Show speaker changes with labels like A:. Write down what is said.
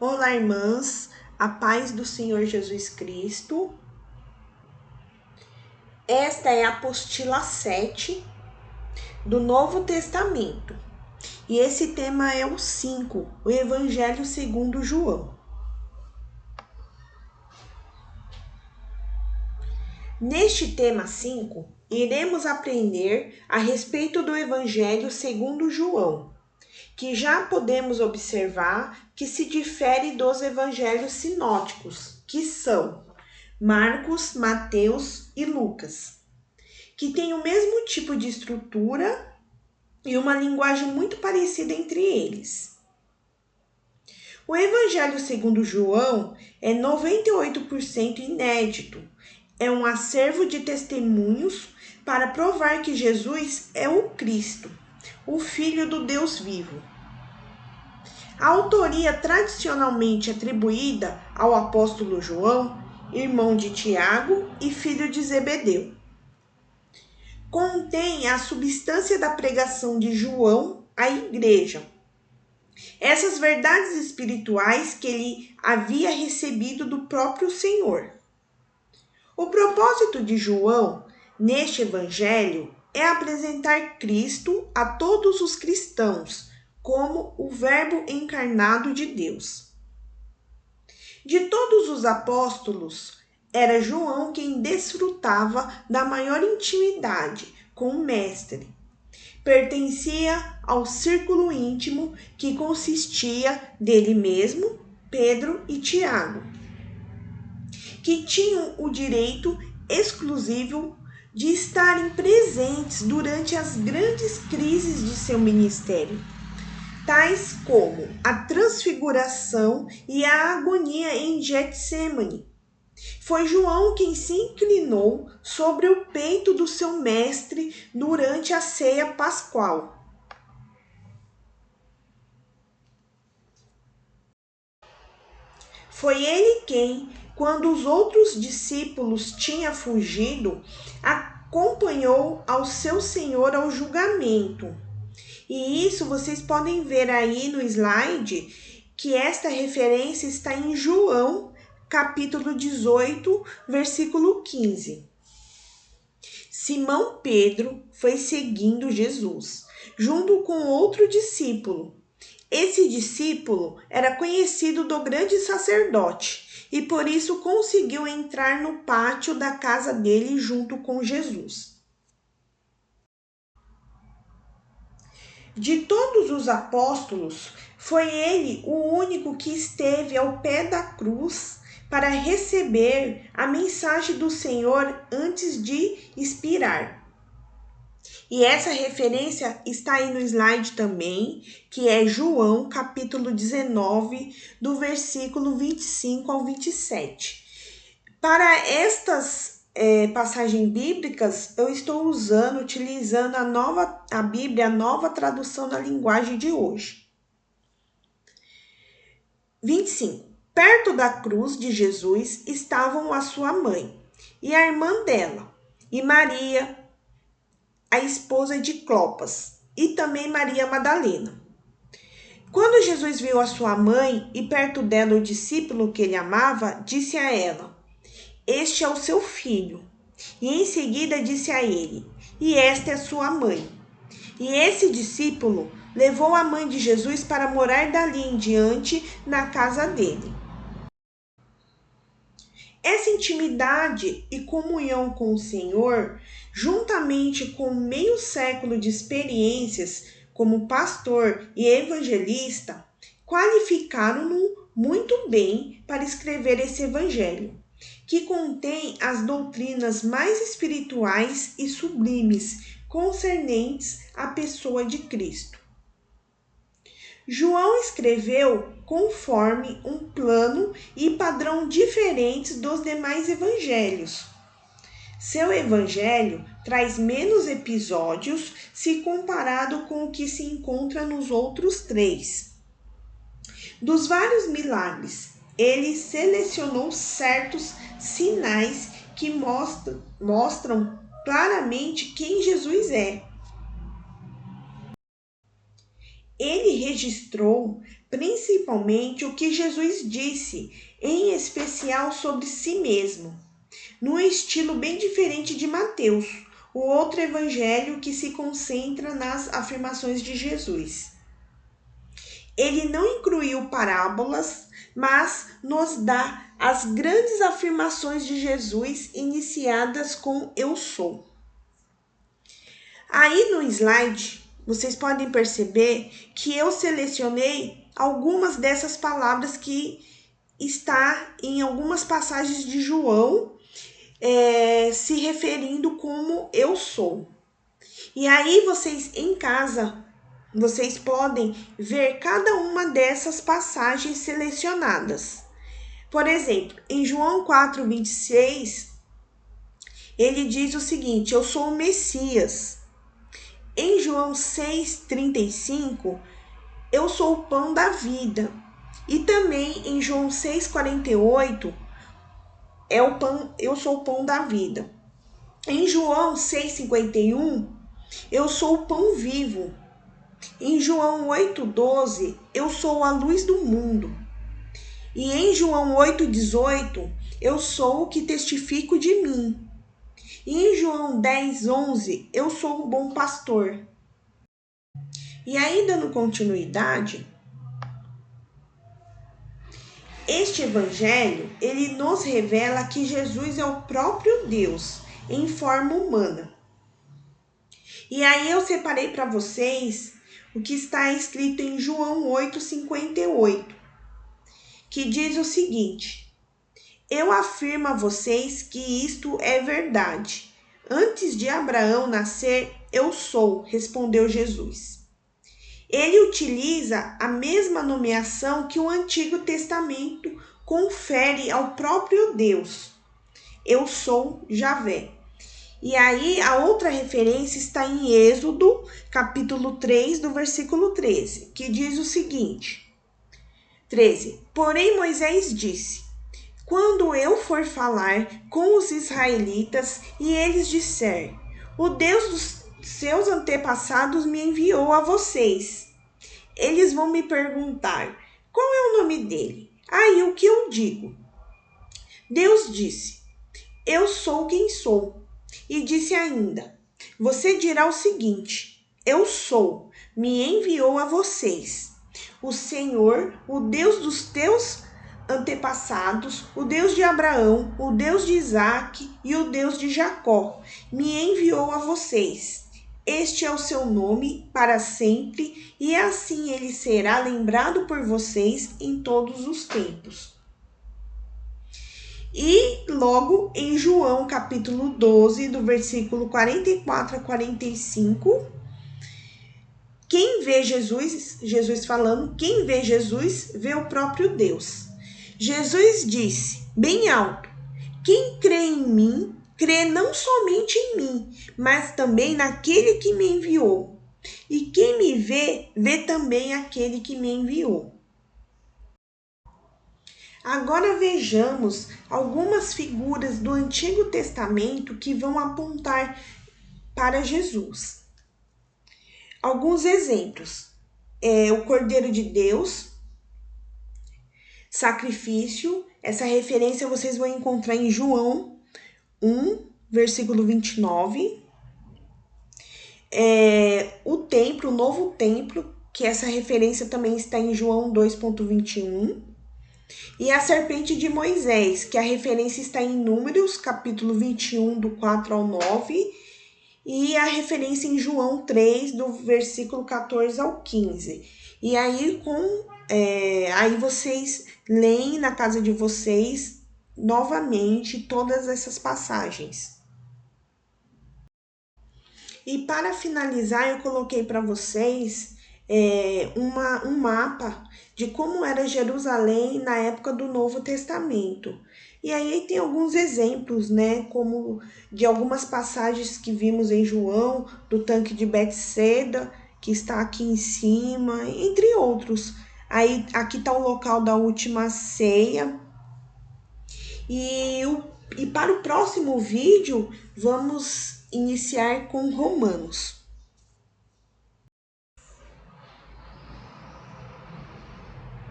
A: Olá, irmãs, a paz do Senhor Jesus Cristo. Esta é a apostila 7 do Novo Testamento. E esse tema é o 5, o Evangelho segundo João. Neste tema 5, iremos aprender a respeito do Evangelho segundo João, que já podemos observar que se difere dos evangelhos sinóticos, que são Marcos, Mateus e Lucas, que têm o mesmo tipo de estrutura e uma linguagem muito parecida entre eles. O Evangelho segundo João é 98% inédito. É um acervo de testemunhos para provar que Jesus é o Cristo, o Filho do Deus vivo. A autoria tradicionalmente atribuída ao apóstolo João, irmão de Tiago e filho de Zebedeu, contém a substância da pregação de João à igreja. Essas verdades espirituais que ele havia recebido do próprio Senhor. O propósito de João neste evangelho é apresentar Cristo a todos os cristãos como o Verbo encarnado de Deus. De todos os apóstolos, era João quem desfrutava da maior intimidade com o Mestre. Pertencia ao círculo íntimo que consistia dele mesmo, Pedro e Tiago, que tinham o direito exclusivo de estarem presentes durante as grandes crises de seu ministério, tais como a transfiguração e a agonia em Getsêmani. Foi João quem se inclinou sobre o peito do seu mestre durante a ceia pascual. Foi ele quem, quando os outros discípulos tinham fugido, acompanhou ao seu Senhor ao julgamento. E isso vocês podem ver aí no slide, que esta referência está em João, capítulo 18, versículo 15. Simão Pedro foi seguindo Jesus, junto com outro discípulo. Esse discípulo era conhecido do grande sacerdote e por isso conseguiu entrar no pátio da casa dele junto com Jesus. De todos os apóstolos, foi ele o único que esteve ao pé da cruz para receber a mensagem do Senhor antes de expirar. E essa referência está aí no slide também, que é João, capítulo 19, do versículo 25 ao 27. Para estas passagens bíblicas, eu estou utilizando a Bíblia, a nova tradução da linguagem de hoje. 25. Perto da cruz de Jesus estavam a sua mãe e a irmã dela, e Maria, a esposa de Clopas, e também Maria Madalena. Quando Jesus viu a sua mãe e perto dela o discípulo que ele amava, disse a ela: "Este é o seu filho." E em seguida disse a ele: "E esta é sua mãe." E esse discípulo levou a mãe de Jesus para morar dali em diante na casa dele. Essa intimidade e comunhão com o Senhor, juntamente com meio século de experiências como pastor e evangelista, qualificaram-no muito bem para escrever esse evangelho, que contém as doutrinas mais espirituais e sublimes concernentes à pessoa de Cristo. João escreveu conforme um plano e padrão diferentes dos demais evangelhos. Seu evangelho traz menos episódios se comparado com o que se encontra nos outros 3. Dos vários milagres, ele selecionou certos sinais que mostram claramente quem Jesus é. Ele registrou principalmente o que Jesus disse, em especial sobre si mesmo, num estilo bem diferente de Mateus, o outro evangelho que se concentra nas afirmações de Jesus. Ele não incluiu parábolas, mas nos dá as grandes afirmações de Jesus iniciadas com eu sou. Aí no slide, vocês podem perceber que eu selecionei algumas dessas palavras que está em algumas passagens de João, se referindo como eu sou. E aí vocês em casa, vocês podem ver cada uma dessas passagens selecionadas. Por exemplo, em João 4:26, ele diz o seguinte: eu sou o Messias. Em João 6:35, eu sou o pão da vida. E também em João 6:48, eu sou o pão da vida. Em João 6:51, eu sou o pão vivo. Em João 8:12, eu sou a luz do mundo. E em João 8:18, eu sou o que testifico de mim. E em João 10:11, eu sou o bom pastor. E aí, dando continuidade, este evangelho, ele nos revela que Jesus é o próprio Deus em forma humana. E aí eu separei para vocês o que está escrito em João 8:58, que diz o seguinte: eu afirmo a vocês que isto é verdade. Antes de Abraão nascer, eu sou, respondeu Jesus. Ele utiliza a mesma nomeação que o Antigo Testamento confere ao próprio Deus. Eu sou Javé. E aí a outra referência está em Êxodo, capítulo 3, do versículo 13, que diz o seguinte: 13. Porém Moisés disse: quando eu for falar com os israelitas e eles disser, o Deus dos seus antepassados me enviou a vocês. Eles vão me perguntar, qual é o nome dele? Aí o que eu digo? Deus disse, eu sou quem sou. E disse ainda, você dirá o seguinte, eu sou, me enviou a vocês. O Senhor, o Deus dos teus antepassados, o Deus de Abraão, o Deus de Isaque e o Deus de Jacó, me enviou a vocês. Este é o seu nome para sempre, e assim ele será lembrado por vocês em todos os tempos. E logo em João capítulo 12, do versículo 44 a 45, quem vê Jesus falando, quem vê Jesus vê o próprio Deus. Jesus disse bem alto, quem crê em mim, crê não somente em mim, mas também naquele que me enviou. E quem me vê, vê também aquele que me enviou. Agora vejamos algumas figuras do Antigo Testamento que vão apontar para Jesus. Alguns exemplos. O Cordeiro de Deus, sacrifício. Essa referência vocês vão encontrar em João 1, versículo 29. O templo, o novo templo, que essa referência também está em João 2,21. E a serpente de Moisés, que a referência está em Números, capítulo 21, do 4 ao 9. E a referência em João 3, do versículo 14 ao 15. E aí, aí vocês leem na casa de vocês novamente todas essas passagens. E para finalizar, eu coloquei para vocês um mapa de como era Jerusalém na época do Novo Testamento. E aí tem alguns exemplos, né, como de algumas passagens que vimos em João, do tanque de Betseda, que está aqui em cima, entre outros. Aí aqui está o local da última ceia. E para o próximo vídeo, vamos iniciar com Romanos.